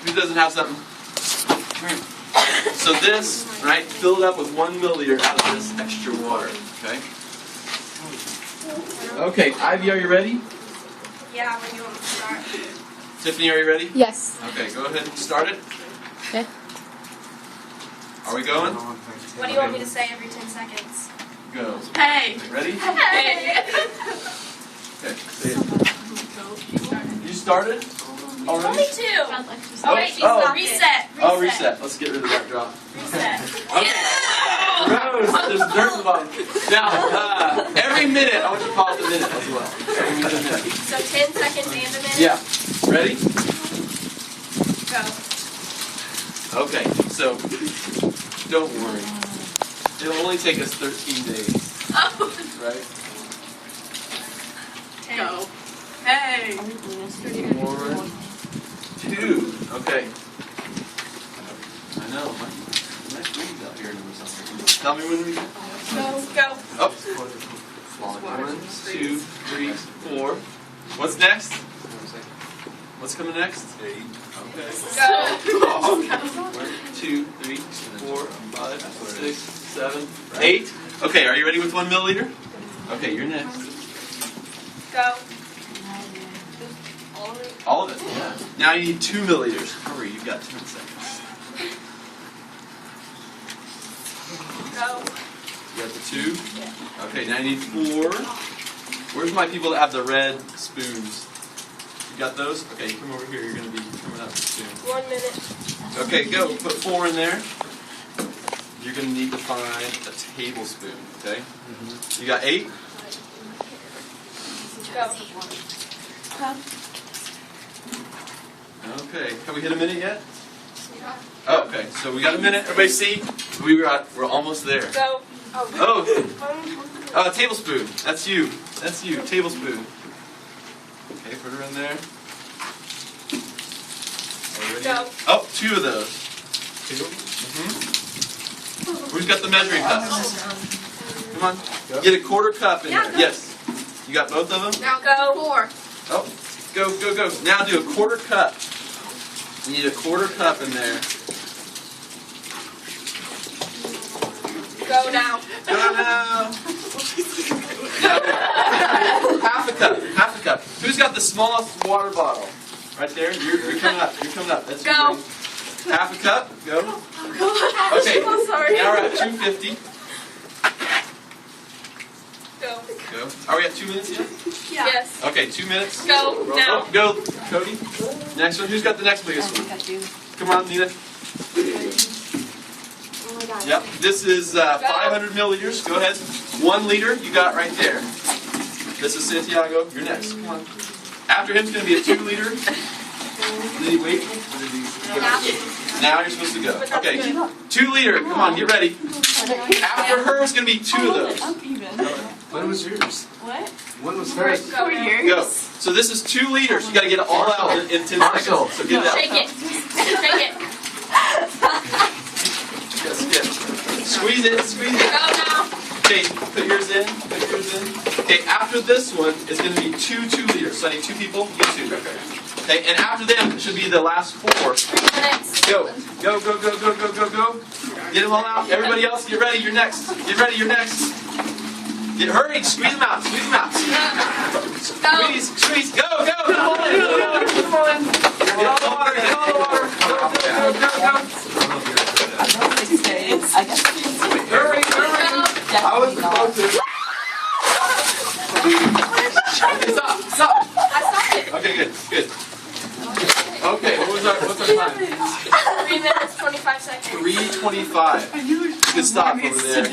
Who doesn't have something? So this, right, fill it up with 1 milliliter out of this extra water, okay? Okay, Ivy, are you ready? Yeah, when you want me to start. Tiffany, are you ready? Yes. Okay, go ahead and start it. Okay. Are we going? What do you want me to say every 10 seconds? Go. Hey! Ready? Hey! Okay, say it. You started? Only Already? 2. Oh, Wait, oh. reset. Oh, reset. Let's get rid of that drop. Reset. Okay. Gross. There's dirt in the bottom. Now, every minute, I want you to pause a minute as well. Every minute, a minute. So 10 seconds and a minute? Yeah. Ready? Go. Okay, so don't worry. It'll only take us 13 days, Oh. right? 10. Go. Hey! 1, 2. Okay. I know. My screen's out here or something. Tell me when we go. Go. Up. 1, 2, 3, 4. What's next? What's coming next? 8. Okay. Go. 1, 2, 3, 4, 5, 6, 7, 8. Okay, are you ready with 1 milliliter? Okay, you're next. Go. All of it? Yeah. Now you need 2 milliliters. Hurry, you've got 10 seconds. Go. You got the 2? Yeah. Okay, now you need 4. Where's my people that have the red spoons? You got those? Okay, come over here. You're going to be coming up soon. 1 minute. Okay, go. Put 4 in there. You're going to need to find a tablespoon, okay? You got 8? Go. Okay, have we hit a minute yet? Oh, okay, so we got a minute. Everybody see? We're almost there. Go. Oh, tablespoon. That's you. That's you. Tablespoon. Okay, put her in there. Go. Oh, 2 of those. 2? Who's got the measuring cups? Come on. Get a 1/4 cup in there. Yes. You got both of them? Now go. 4. Oh, go, go, go. Now do a 1/4 cup. You need a 1/4 cup in there. Go now. Go now. Half a cup. Half a cup. Who's got the smallest water bottle? Right there. You're coming up. You're coming up. That's Go. you. Half a cup. Go. Okay. I'm sorry. Now we're at 250. Go. Go. Are we at 2 minutes yet? Yeah. Yes. Okay, 2 minutes. Go now. Oh, go, Cody. Next one. Who's got the next biggest one? Come on, Nina. Yep. This is 500 milliliters. Go ahead. 1 liter. You got right there. This is Santiago. You're next. Come on. After him's going to be a 2 liter. Did he wait? Or did he go? Now you're supposed to go. Okay. 2 liter. Come on. Get ready. After her is going to be 2 of those. When was yours? What? When was hers? For yours? Go. So this is 2 liters. You got to get it all out in 10 seconds. So get it out. Shake it. Shake it. Yes, yes. Squeeze it. Squeeze it. Go now. Okay, put yours in. Put yours in. Okay, after this one is going to be 2 2-liters. So I need 2 people. You 2. Okay, and after them it should be the last 4. 3 minutes. Go. Go, go, go, go, go, go, go. Get them all out. Everybody else, get ready. You're next. Get ready. You're next. Get hurry. Squeeze them out. Squeeze them out. Squeeze. Squeeze. Go, go. Come on. Come on. Come on. Get all the water. Get all the water. Go, go, go, go, go. Hurry, hurry. I was supposed to. Okay, stop. Stop. I stopped it. Okay, good. Good. Okay, what's our time? 3 minutes, 25 seconds. 3:25. You can stop over there.